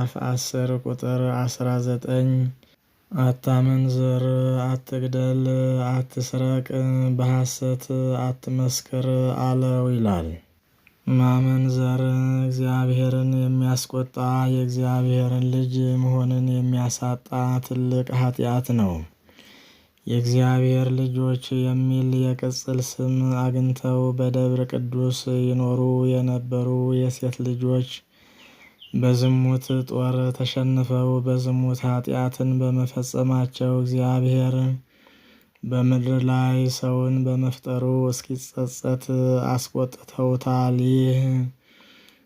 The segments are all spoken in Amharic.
ምዕራፍ 10 ቁጥር 19 አታመንዝር፣ አትግደል፣ አትስረቅ፣ በሐሰት አትመስክር አለው ይላል። ማመንዘር እግዚአብሔርን የሚያስቆጣ የእግዚአብሔርን ልጅ መሆንን የሚያሳጣ ትልቅ ኃጢአት ነው። የእግዚአብሔር ልጆች የሚል የቅጽል ስም አግኝተው በደብረ ቅዱስ ይኖሩ የነበሩ የሴት ልጆች በዝሙት ጦር ተሸንፈው በዝሙት ኃጢአትን በመፈጸማቸው እግዚአብሔር በምድር ላይ ሰውን በመፍጠሩ እስኪጸጸት አስቆጥተውታል። ይህ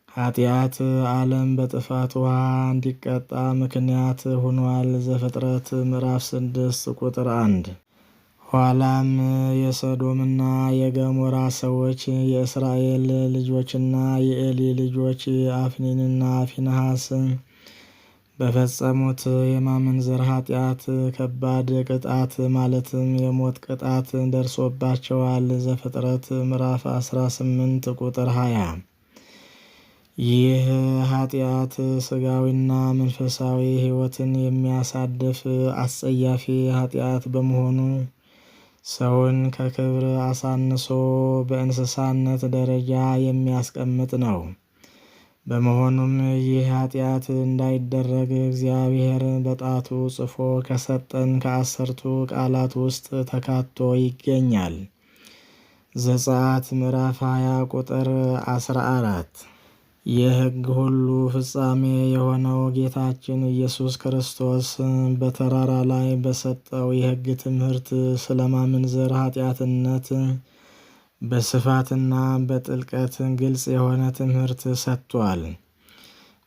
ኃጢአት ዓለም በጥፋት ውሃ እንዲቀጣ ምክንያት ሆኗል። ዘፍጥረት ምዕራፍ 6 ቁጥር 1። ኋላም የሰዶምና የገሞራ ሰዎች የእስራኤል ልጆችና የኤሊ ልጆች አፍኒንና ፊንሐስ በፈጸሙት የማመንዘር ኃጢአት ከባድ ቅጣት ማለትም የሞት ቅጣት ደርሶባቸዋል። ዘፍጥረት ምዕራፍ 18 ቁጥር 20። ይህ ኃጢአት ስጋዊና መንፈሳዊ ሕይወትን የሚያሳድፍ አስጸያፊ ኃጢአት በመሆኑ ሰውን ከክብር አሳንሶ በእንስሳነት ደረጃ የሚያስቀምጥ ነው። በመሆኑም ይህ ኃጢአት እንዳይደረግ እግዚአብሔር በጣቱ ጽፎ ከሰጠን ከ10ቱ ቃላት ውስጥ ተካቶ ይገኛል። ዘጸአት ምዕራፍ 20 ቁጥር 14። የሕግ ሁሉ ፍጻሜ የሆነው ጌታችን ኢየሱስ ክርስቶስ በተራራ ላይ በሰጠው የሕግ ትምህርት ስለ ማመንዘር ኃጢአትነት በስፋትና በጥልቀት ግልጽ የሆነ ትምህርት ሰጥቷል።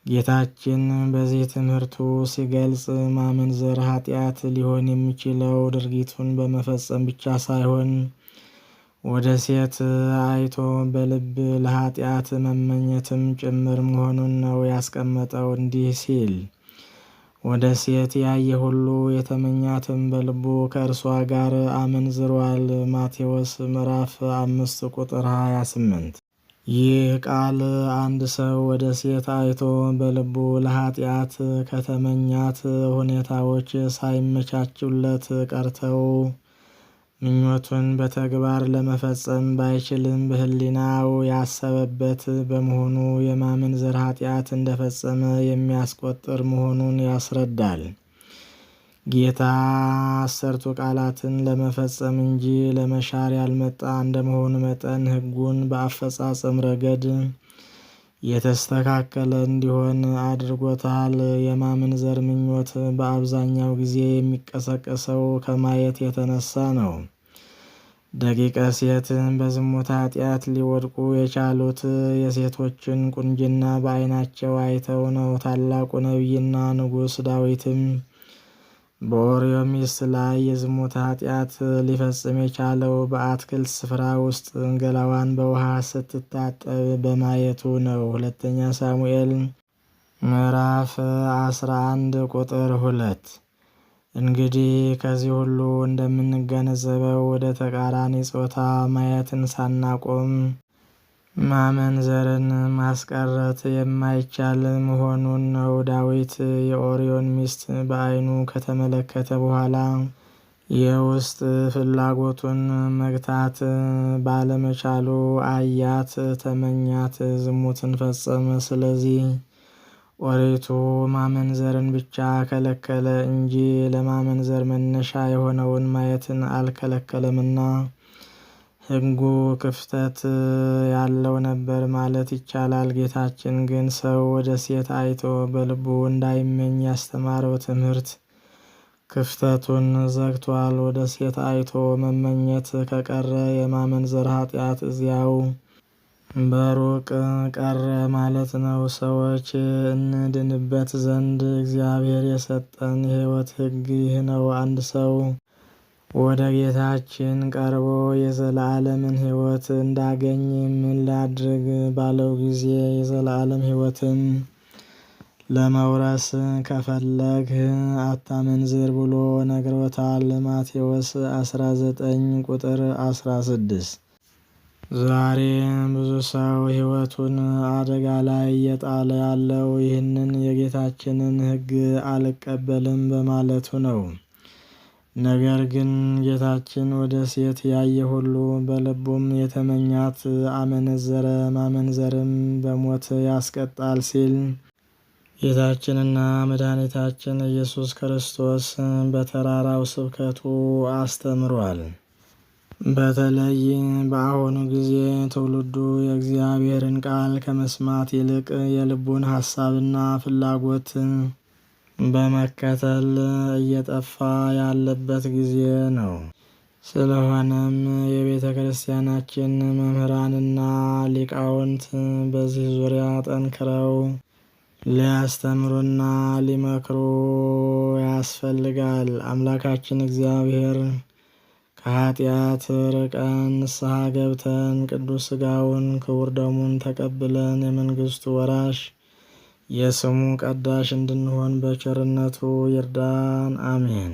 ጌታችን በዚህ ትምህርቱ ሲገልጽ ማመንዘር ኃጢአት ሊሆን የሚችለው ድርጊቱን በመፈጸም ብቻ ሳይሆን ወደ ሴት አይቶ በልብ ለኃጢአት መመኘትም ጭምር መሆኑን ነው ያስቀመጠው። እንዲህ ሲል ወደ ሴት ያየ ሁሉ የተመኛትም በልቡ ከእርሷ ጋር አመንዝሯል። ማቴዎስ ምዕራፍ 5 ቁጥር 28። ይህ ቃል አንድ ሰው ወደ ሴት አይቶ በልቡ ለኃጢአት ከተመኛት ሁኔታዎች ሳይመቻቹለት ቀርተው ምኞቱን በተግባር ለመፈጸም ባይችልም በሕሊናው ያሰበበት በመሆኑ የማመንዘር ኃጢአት እንደፈጸመ የሚያስቆጥር መሆኑን ያስረዳል። ጌታ 10ቱ ቃላትን ለመፈጸም እንጂ ለመሻር ያልመጣ እንደመሆኑ መጠን ሕጉን በአፈጻጸም ረገድ የተስተካከለ እንዲሆን አድርጎታል። የማመንዘር ምኞት በአብዛኛው ጊዜ የሚቀሰቀሰው ከማየት የተነሳ ነው። ደቂቀ ሴት በዝሙት ኃጢአት ሊወድቁ የቻሉት የሴቶችን ቁንጅና በዓይናቸው አይተው ነው። ታላቁ ነቢይና ንጉሥ ዳዊትም በኦርዮ ሚስት ላይ የዝሙት ኃጢአት ሊፈጽም የቻለው በአትክልት ስፍራ ውስጥ ገላዋን በውሃ ስትታጠብ በማየቱ ነው። ሁለተኛ ሳሙኤል ምዕራፍ 11 ቁጥር 2። እንግዲህ ከዚህ ሁሉ እንደምንገነዘበው ወደ ተቃራኒ ጾታ ማየትን ሳናቆም ማመንዘርን ማስቀረት የማይቻል መሆኑን ነው። ዳዊት የኦርዮን ሚስት በዓይኑ ከተመለከተ በኋላ የውስጥ ፍላጎቱን መግታት ባለመቻሉ አያት፣ ተመኛት፣ ዝሙትን ፈጸመ። ስለዚህ ኦሪቱ ማመንዘርን ብቻ ከለከለ እንጂ ለማመንዘር መነሻ የሆነውን ማየትን አልከለከለምና ሕጉ ክፍተት ያለው ነበር ማለት ይቻላል። ጌታችን ግን ሰው ወደ ሴት አይቶ በልቡ እንዳይመኝ ያስተማረው ትምህርት ክፍተቱን ዘግቷል። ወደ ሴት አይቶ መመኘት ከቀረ የማመንዘር ኃጢአት እዚያው በሩቅ ቀረ ማለት ነው። ሰዎች እንድንበት ዘንድ እግዚአብሔር የሰጠን የሕይወት ሕግ ይህ ነው። አንድ ሰው ወደ ጌታችን ቀርቦ የዘላለምን ሕይወት እንዳገኝ ምን ላድርግ ባለው ጊዜ የዘላለም ሕይወትን ለመውረስ ከፈለግህ አታመንዝር ብሎ ነግሮታል። ማቴዎስ 19 ቁጥር 16። ዛሬ ብዙ ሰው ሕይወቱን አደጋ ላይ እየጣለ ያለው ይህንን የጌታችንን ሕግ አልቀበልም በማለቱ ነው። ነገር ግን ጌታችን ወደ ሴት ያየ ሁሉ በልቡም የተመኛት አመነዘረ፣ ማመንዘርም በሞት ያስቀጣል ሲል ጌታችንና መድኃኒታችን ኢየሱስ ክርስቶስ በተራራው ስብከቱ አስተምሯል። በተለይ በአሁኑ ጊዜ ትውልዱ የእግዚአብሔርን ቃል ከመስማት ይልቅ የልቡን ሐሳብና ፍላጎት በመከተል እየጠፋ ያለበት ጊዜ ነው። ስለሆነም የቤተ ክርስቲያናችን መምህራንና ሊቃውንት በዚህ ዙሪያ ጠንክረው ሊያስተምሩና ሊመክሩ ያስፈልጋል። አምላካችን እግዚአብሔር ከኃጢአት ርቀን ንስሐ ገብተን ቅዱስ ሥጋውን ክቡር ደሙን ተቀብለን የመንግሥቱ ወራሽ የስሙ ቀዳሽ እንድንሆን በቸርነቱ ይርዳን። አሜን።